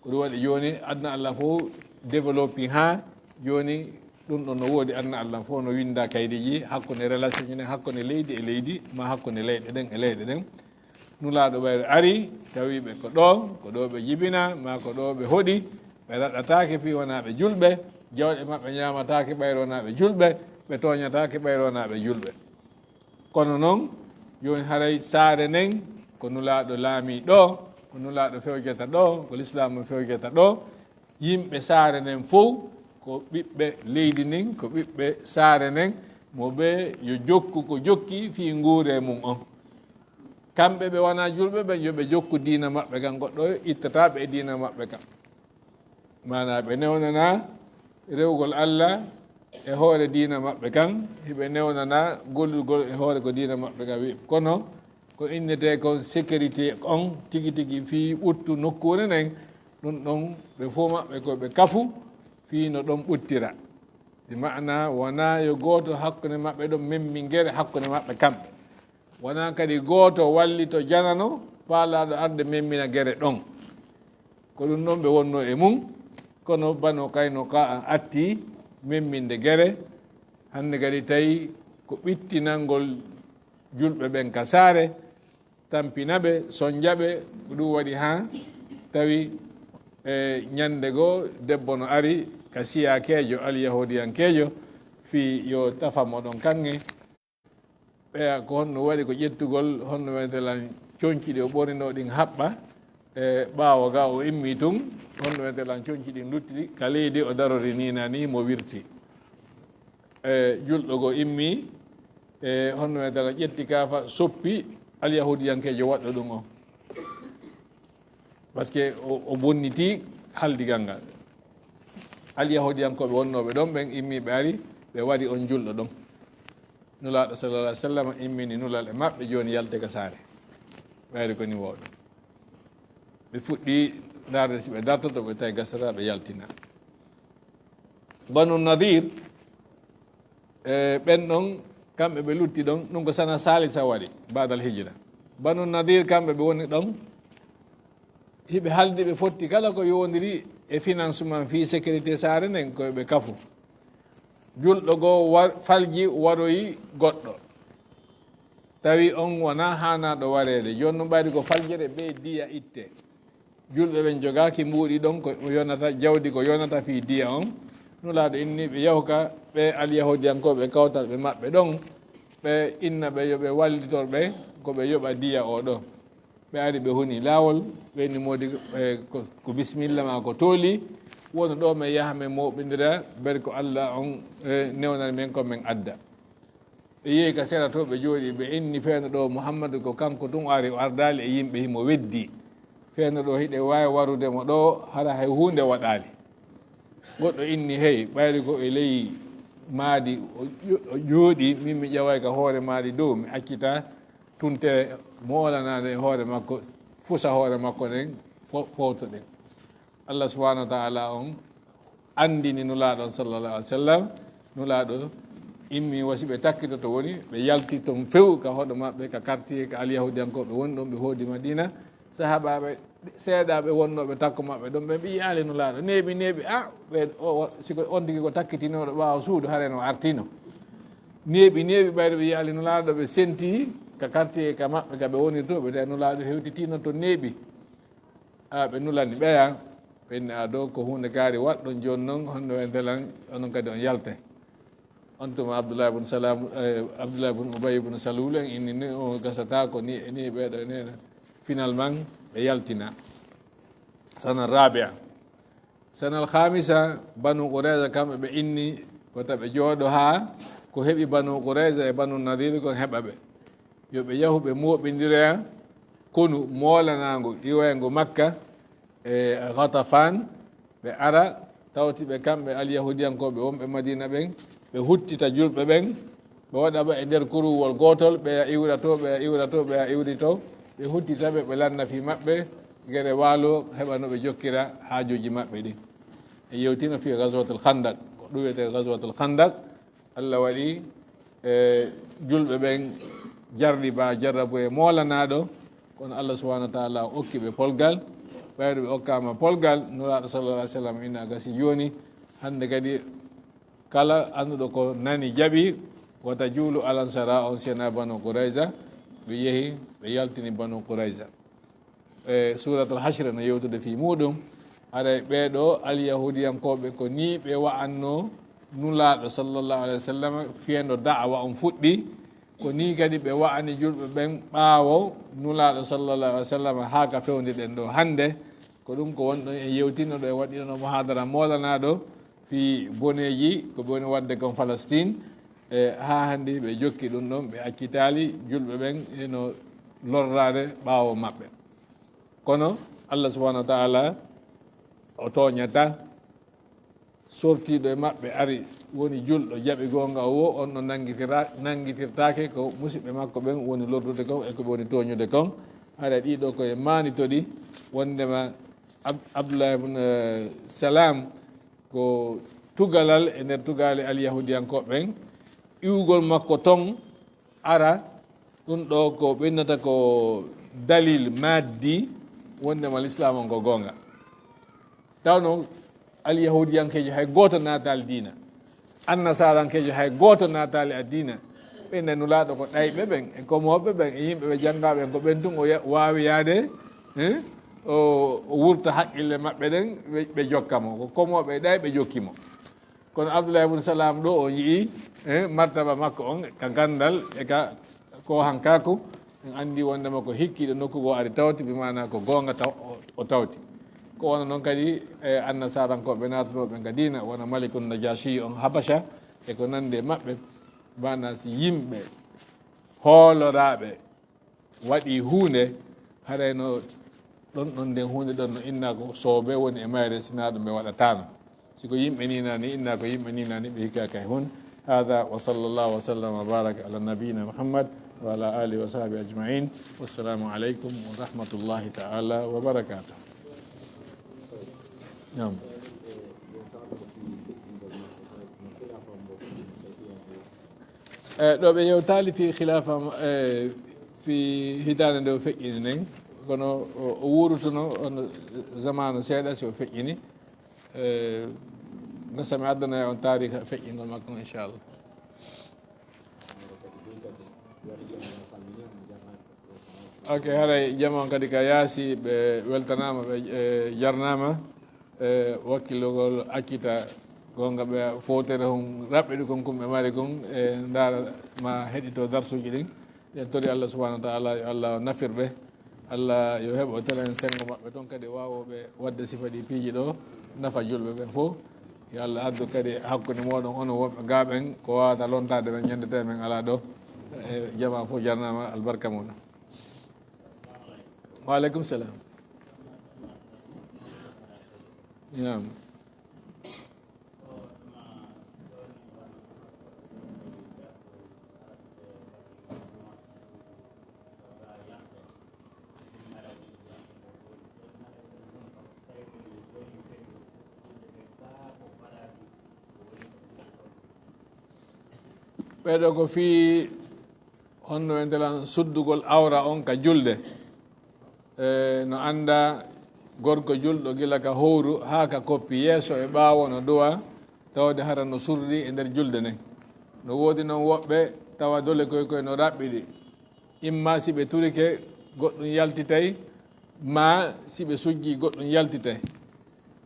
ko ɗum waɗi joni aduna Allah fof développé ha joni ɗum ɗon no woodi aduna Allah fof no winda kaydiji hakkude relation ji ɗen hakkude leydi e leydi ma hakkude leyɗe ɗen e leyɗe ɗen nulaɗo ɓayre ari tawiɓe ko ɗo ɓe jibina ma ko ɗo ɓe hoɗi ɓe raɗatake fi wonaɓe julɓe jawɗe maɓɓe ñamatake ɓayre wonaɓe julɓe ɓe toñatake ɓayre wonaɓe julɓe kono noon joni haray saare nden ko nulaɗo laami ɗo ko nulaɗo fewjata ɗo ko l'islam fewjata ɗo yimɓe saare nden fof ko ɓiɓɓe leydi nden ko ɓiɓɓe saare nden mo ɓe yo jokku ko jokki fi nguure mum on kamɓe ɓe wona julɓe ɓe yoɓe jokku diina maɓɓe kam goɗɗo ittataɓe e diina maɓɓe kam mana ɓe newnana rewgol Allah e hoore diina maɓɓe kam hiɓe newnana gollugol e hoore ko diina maɓɓe kam wi kono ko innete kon sécurité on tigi tigi fi ɓuttu nokkure nden ɗum ɗon ɓe fof maɓɓe koɓe kafu fi no ɗon ɓuttira di mana wona yo goto hakkude maɓɓe ɗon memmingere hakkude maɓɓe kamɓe wona kadi goto wallito janano faalaɗo arde memmina guere ɗon ko ɗum ɗon ɓe wonno e mum kono banu Qaynuqa atti memminde guere hande kadi tawi ko ɓittinalngol julɓe ɓen ka saare tampinaɓe sonjaɓe ɗum waɗi ha tawi ñande goo debbo no ari ka siyakejo alyahudiyankejo fi yo tafamo ɗon kange ɓeya ko honno waɗi ko ƴettugol honno wetelan coñci ɗi o ɓorino ɗin haɓɓa ɓaawo ga o immi tun honno wetelan coñci ɗin luttidi ka leydi o darori nina ni mo wirti julɗo go immi honno wetelan ƴetti kafa soppi alyahudiyankejo waɗɗo ɗum o par ce que o bonniti haldigal ngal alyahudiyankoɓe wonnoɓe ɗon ɓen immi ɓe ari ɓe waɗi on julɗo ɗon nulaaɗo sallallah alih w sallam immini nulal e maɓɓe joni yalte ka saare ɓayri koni wowɗo ɓe fuɗɗi darde si ɓe dartoto ɓe tawi gasata ɓe yaltina banu nadir ɓen ɗon kamɓe ɓe lutti ɗon ɗum ko sana salisa waɗi badal hijra banu nadir kamɓe ɓe woni ɗon hiɓe haldi ɓe fotti kala ko yowdiri e financement fi sécurité saare nden koyeɓe kafu julɗo goo falji waroyi goɗɗo tawi on wona hanaɗo warede joni noon ɓayde ko faljere ɓe diya itte julɓe ɓen jogaki mbuuɗi ɗon ko yonata jawdi ko yonata fi diya on nulaɗo inni ɓe yahuka ɓe alyahudiyankoɓe kawtal ɓe maɓɓe ɗon ɓe inna ɓe yoɓe wallitorɓe koɓe yoɓa diya o ɗo ɓe ari ɓe huni laawol ɓeni modi ko bisimilla ma ko tooli wono ɗo men yaha men moɓidira bere ko Allah on newnani men ko men adda ɓe yeehi ka sera to ɓe jooɗi ɓe inni feeno ɗo Mouhammadou ko kanko tun ari o ardali e yimɓe himo weddi feeno ɗo hiɗe wawi warudemo ɗo hara hay hunde waɗali goɗɗo inni hey ɓayri ko e ley maadi o jooɗi min mi ƴeway ka hoore maadi dow mi accita tunte moolanade hoore makko fusa hoore makko nden fowto ɗen Allah subhanahu wa ta'ala on andini nulaaɗo sallallahu alaihi wasallam nulaaɗo immi wasi ɓe takkito to woni ɓe yalti toon few ka hoɗo maɓɓe ka quartier ka alyahudiyankoɓe woni ɗon ɓe hoodi madina sahabaɓe seeɗaɓe wonnoɓe takko maɓɓe ɗon ɓe ɓiyaali nulaaɗo neeɓi a ɓe siko on tigi ko takkitinoɗo ɓaawa suudu hareno artino neeɓi ɓayde ɓe yiyaali nulaaɗo ɓe senti ka quartier ka maɓɓe ka ɓe woni to ɓe tawi nulaaɗo hewtitino to neeɓi ɓe nulani ɓeya ɓenne a dow ko hunde gaari waɗɗon joni noon honno e ndelan onon kadi on yalte on tuma Abdullah ibn Salam Abdullah ibn Ubay ibn Salul en inni ni o gasata ko ni ɓeɗo nena finalement ɓe yaltina sana rabia sana al khamisa banu Qurayza kamɓe ɓe inni wota ɓe jooɗo ha ko heɓi banu Qurayza e banu Nadir kon heɓa ɓe yoɓe yahu ɓe moɓidira konu molanago iwayngo Makka e Ghatafan ɓe ara tawti ɓe kamɓe alyahudiyankoɓe wonɓe Madina ɓen ɓe huttita julɓe ɓen ɓe waɗaɓa e nder kuruwol gotol ɓeya iwra to ɓeya iwri to ɓe huttitaɓe ɓe lanna fi maɓɓe gere waalo heɓa no ɓe jokkira haajoji maɓɓe ɗin e yewtima fi gazwatul khandak ko ɗum wiyete gazwatul khandak Allah waɗi julɓe ɓen jarɗi ba jarrabu e molanaɗo kono Allah subhanahu wa ta'ala okki ɓe polgal ɓayde ɓe okkama polgal nuraɗo sallallahu alaihi wasallam ina gasi joni hande kadi kala anduɗo ko nani jaaɓi wata juulu alansara on sena banu Qurayza ɓe yeehi ɓe yaltini banu Qurayza e suratul hashr no yewtude fi muɗum haɗa ɓeɗo alyahudiyankoɓe ko ni ɓe wa'anno nulaɗo sallallahu alaihi wasallam fiyendo da'awa on fuɗɗi ko ni kadi ɓe wa'ani julɓe ɓen ɓaawo nulaaɗo sallallahu alaihi wa sallam haa ka fewniɗen ɗo hannde ko ɗum ko wonɗon e yewtino ɗo e waɗino muhadara moolanaɗo fi boneji ko woni wadde kon Palestine haa hanndi ɓe jokki ɗum ɗon ɓe accitaali julɓe ɓen eno lorrade ɓaawo maɓɓe kono Allah subhanahu wa ta'ala o tooñata sortiɗo e maɓɓe ari woni julɗo jaɓi gonga o on ɗo nangitirtake ko musidɓe makko ɓen woni lordude kon e koɓe woni toñude kon haɗa ɗiɗo koye manitoɗi wondema Abdullah ibn Salam ko tugalal e nder tugale alyahudiyankoɓe ɓen iwgol makko ton ara ɗum ɗo ko ɓennata ko dalil maddi wondema l'islam on ko gonga tawno alyahudiyankejo hay goto natal dina annasarankejo hay goto natali a dina maɓɓe nde nulaaɗo ko ɗayɓe ɓen e komoɓe ɓen e yimɓe ɓe janngaɓe ko ɓen tun o waawi yaade o wurta haqqille maɓɓe ɗen ɓe jokkamo ko komoɓe ɗay ɓe jokkimo kono Abdullah ibn Salam ɗo o yii martaba makko on ka gandal e ka ko hankaku en andi wondema ko hikkiɗo nokku go ari tawti bi mana ko gonga taw o tawti ko wona noon kadi e annasarankoɓe natanoɓe nga dina wona malikun najashi on habasha e ko nande maɓɓe bana si yimɓe hooloraɓe waɗi hunde harayno ɗon ɗon nden hunde ɗon no inna ko soobe woni e mayre sina ɗum ɓe waɗatano siko yimɓe ni nani inna ko yimɓe ni nani ɓe hikkaka e hun hada wa sallallahu wa sallam wa baraka ala nabiyina muhammad wa ala alihi wa sahbihi ajma'in wassalamu aleykum wa rahmatullahi ta'ala wa barakatuh. نعم ɗo ɓe yewtali fi khilafa fi hitande nde o feƴƴini nden kono o wurutono on zamanu seeɗa si o feƴƴini gasami addana e on taarika feƴƴingol makko inchallah. ok haray jamon kadi ka yaasi ɓe weltanama ɓe jarnama wakkilogol akkita gonga ɓe fowtere hon raɓɓiɗi kon kumɓe mari kon e ndaara ma heɗito darsuji ɗin ɗen tori Allah subahanahu wa taala yo Allah nafirɓe Allah yo heɓo tela en sengo maɓɓe toon kadi wawoɓe wadde sifa ɗi piiji ɗo nafa julɓe ɓen fof yo Allah addu kadi hakkude moɗon ono wonɓe gaɓen ko wawata lontade men ñandete men ala ɗo e jama fof jarnama albarka muɗum. Waaleykum salam. Naam. ɓeɗo ko fi honno en telan suddugol awra on ka julde no anda gorko julɗo gila ka howru ha ka koppi yeeso e ɓaawo no duwa tawde hara no surdi e nder julde nden no woodi noon woɓɓe tawa dole koye no raɓɓiɗi imma si ɓe turike goɗɗum yaltitay ma si ɓe sujji goɗɗum yaltitay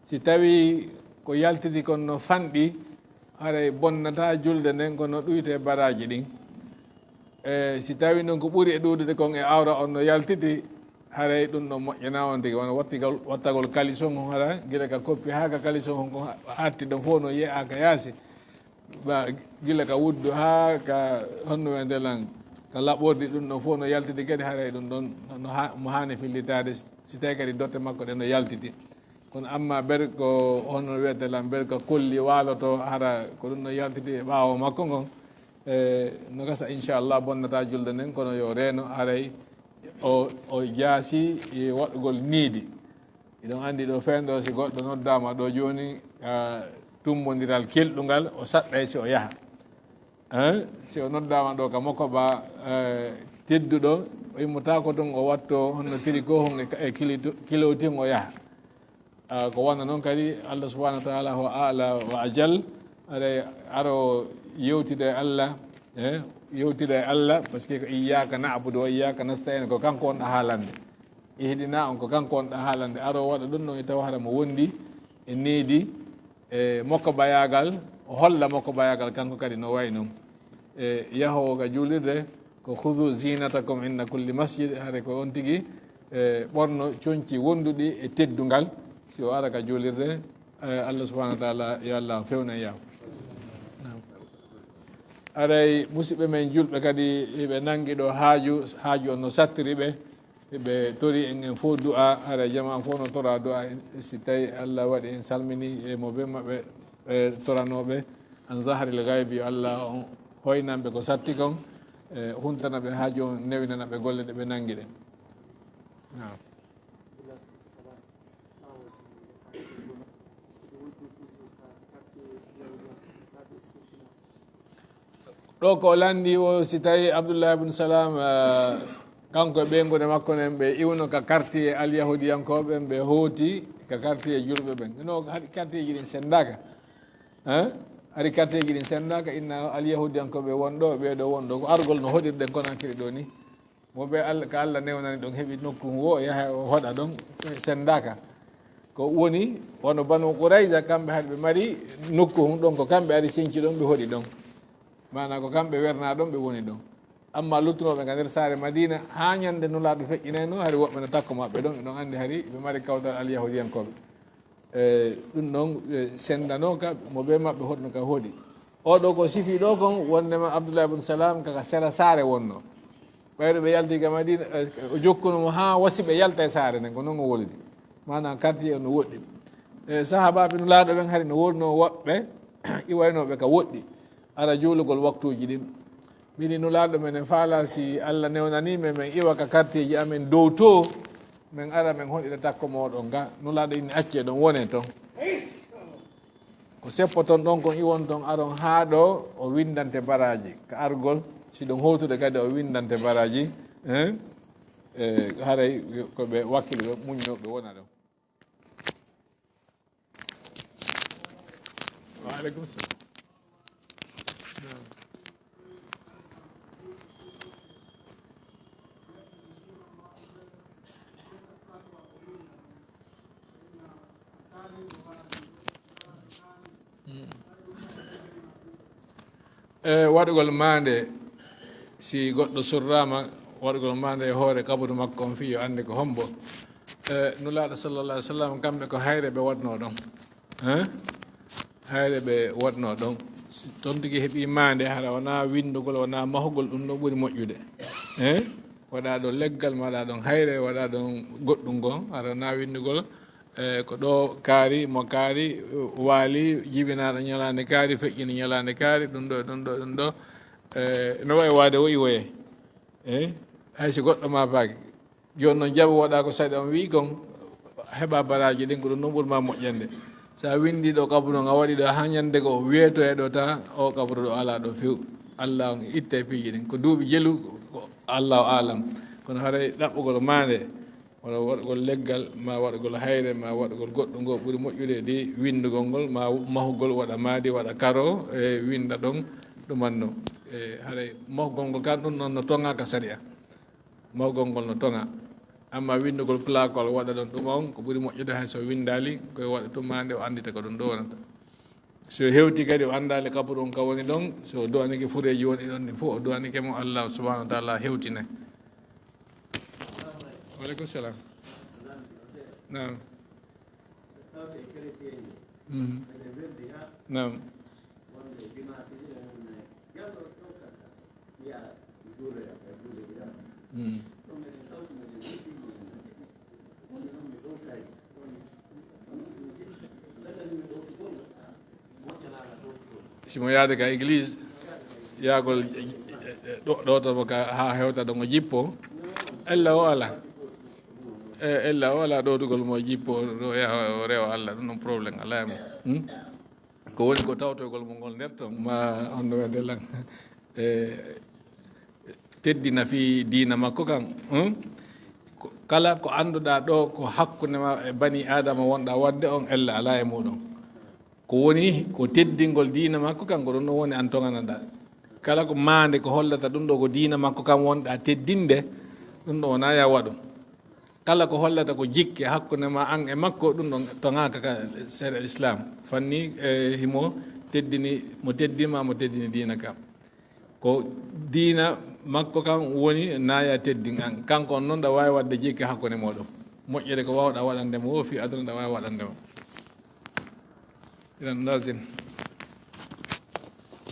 si tawi ko yaltiti kon no fanɗi haray bonnata julde nden kono ɗuyte baraji ɗin si tawi noon ko ɓuri e ɗuudude kon e awra on no yaltiti haray ɗum ɗon moƴƴana on tigi wona wattagol kalison on hara gila ka koppi ha ka kalison on ko hatti ɗon fof no yiya ka yaasi gila ka wuddu ha ka honno e ndelan ka laɓordi ɗum ɗon fof no yaltiti kadi haray ɗum ɗon mo hani fillitade si tawi kadi dotte makko ɗe no yaltiti kono amma ber ko honno wiyetelan ber ko kolli waloto hara ko ɗum no yaltiti e ɓaawo makko ngon no gasa inchallah bonnata julde nden kono yo reeno haray o jaasi e waɗugol niidi iɗon andi ɗo fenɗo si goɗɗo noddama ɗo joni tummodiral kelɗugal o saɗɗay si o yaha si o noddama ɗo ka mokoba tedduɗo o immotako ton o watto honno tiri ko hon e kilotin o yaha ko wonna noon kadi Allah subahanahu wa taala ho ala wa ajal aɗa aro yewtide Allah yewtida e Allah par ce que ko iyyaka na'budu wa iyyaka nasta'in ko kanko on haalande ihdina on ko kanko on haalande aro waɗa ɗum ɗon e taw hara mo wondi e needi e mokko bayagal o holla mokko bayagal kanko kadi no way noon e yahowo ga juulirde ko khudu zinatakum inda kulli masjid hare ko on tigi ɓorno coñci wonduɗi e teddungal si o ara ka juulirde Allah subahanahu wa taala yo Allah fewna yaw aray musidɓe men julɓe kadi ɓe nangi ɗo haaju on no sattiri ɓe ɓe tori en fof du'a haray jama fof no tora du'a si tawi Allah waɗi en salmini e mo ɓe maɓɓe toranoɓe an zahril gaybi Allah on hoynanɓe ko satti kon huntana ɓe haaju on newinana ɓe golle ɗe ɓe nangi ɗe ɗo ko landi o si tawi Abdullah ibn Salam kanko e ɓeygude makko nen ɓe iwno ka quartier alyahudiyankoɓe ɓe hooti ka quartier julɓe ɓen no quartier ji ɗin sendaka ari karteji ɗin sendaka inna alyahudiyankoɓe wonɗo ɓeɗo wonɗo ko argol no hoɗirɗen konankiri ɗo ni moɓe allah ko allah newnani ɗon heeɓi nokku wo yaha o hoɗa ɗon sendaka ko woni wono banu qourayja kamɓe haɗa ɓe mari nokku hum ɗon ko kamɓe ari senci ɗon ɓe hoɗi ɗon mana ko kamɓe werna ɗon ɓe woni ɗon amma luttunoɓe ga nder saare madina ha ñande nulaɗo feƴƴinayno hari woɓɓe no takko maɓɓe ɗon ɗon andi hari ɓe mari kawtal alyahudiyankoɓe ɗum ɗon sendano ka mo ɓe maɓɓe hoɗno ka hoɗi oɗo ko sifi ɗo kon wondema abdoullah ibne salam kaka sera saare wonno ɓayɗo ɓe yaltiga madina o jokkunomo ha wasi ɓe yalta e saare nden ko noon o woldi manam quartier no woɗɗi sahabaɓe no laaɗo ɓen hari no wonno woɓɓe iwaynoɓe ka woɗɗi ara juulugol waktuji ɗin mbiɗi no laaɗo men en faala si allah newnanime men iwa ka quartier ji amen dow to min ara min honɗiɗa takko moɗon ga nulaɗo inni acce ɗon wone toon ko seppo toon ɗon kon iwon toon aron haa ɗo o windante baraji ko argol si ɗon howtude kadi o windante baraji haray koɓe wakkile ɓe muñnoɓe wona ɗon waaleykum salam waɗugol mande si goɗɗo surrama waɗugol mande e hoore kabudu makko on fi yo ande ko hombo nulaɗo sallallah alih w sallam kamɓe ko hayre ɓe waɗno ɗon hayre ɓe waɗno ɗon toon tigui heeɓi mande hara wona windugol wona mahugol ɗum ɗo ɓuuri moƴƴude waɗa ɗon leggal maɗa ɗon hayre waɗa ɗon goɗɗum gon hara wona windugol ko ɗo kaari mo kaari waali jibinaɗo ñalande kaari feƴƴini ñalande kaari ɗum ɗo ɗum ɗo ɗum ɗo no wawi waade o iwoye haysi goɗɗo ma baaki joni noon jaaɓo waɗa ko saɗi on wi kon heɓa baraji ɗin ko ɗum ɗon ɓuurma moƴƴande sa windi ɗo kabru ɗon a waɗi ɗo ha ñande ko wiyeto e ɗo ta o kabru ɗo ala ɗo few allah on itte piiji ɗin ko duuɓi jelu ko allahu alam kono haray ɗaɓɓugol mande wala waɗugol leggal ma waɗugol hayre ma waɗugol goɗɗum ngo ɓuuri moƴƴude di windugol ngol ma mahugol waɗa maadi waɗa karo e winda ɗon ɗumanno haray mahugol ngol kan ɗum noon no tonga ka saɗi a mahugol ngol no tonga amma windugol placol waɗa ɗon ɗum on ko ɓuuri moƴƴude hay so windali koye waɗa tumande o andita ko ɗum ɗo wonata so hewti kadi o andali kabaru on ka woni ɗon so duwanike fureji woni ɗon ɗi fof o duwanike mo allah subahanahu wa taala hewtine waaleykum salam nam nam simo yaade ka église yaagol ɗotomo ka ha hewta ɗo mo jippo ella o ala ella o ala ɗowtugol mo jippo ɗo yaha o rewa allah ɗum noon probléme ala mo ko woni ko tawtoygol mo ngol nder toon ma on ɗo wedelan teddina fi diina makko kan kala ko annduɗa ɗo ko hakkunde ma e bani adama wonɗa wadde on ella ala e muɗum ko woni ko teddingol diina makko kan ko ɗum ɗon woni an toganaɗa kala ko mande ko hollata ɗum ɗo ko diina makko kan wonɗa teddinde ɗum ɗo wona ya waɗum kala ko hollata ko jikke hakkunde ma an e makko ɗum ɗon togaka ka sere islam fanni himo teddini mo teddima mo teddini diina kam ko diina makko kan woni naya teddin an kanko on noon ɗa wawi wadde jikke hakkunde moɗon moƴƴere ko wawɗa waɗandemo o fi aduna ɗa wawi waɗandemo iran lazim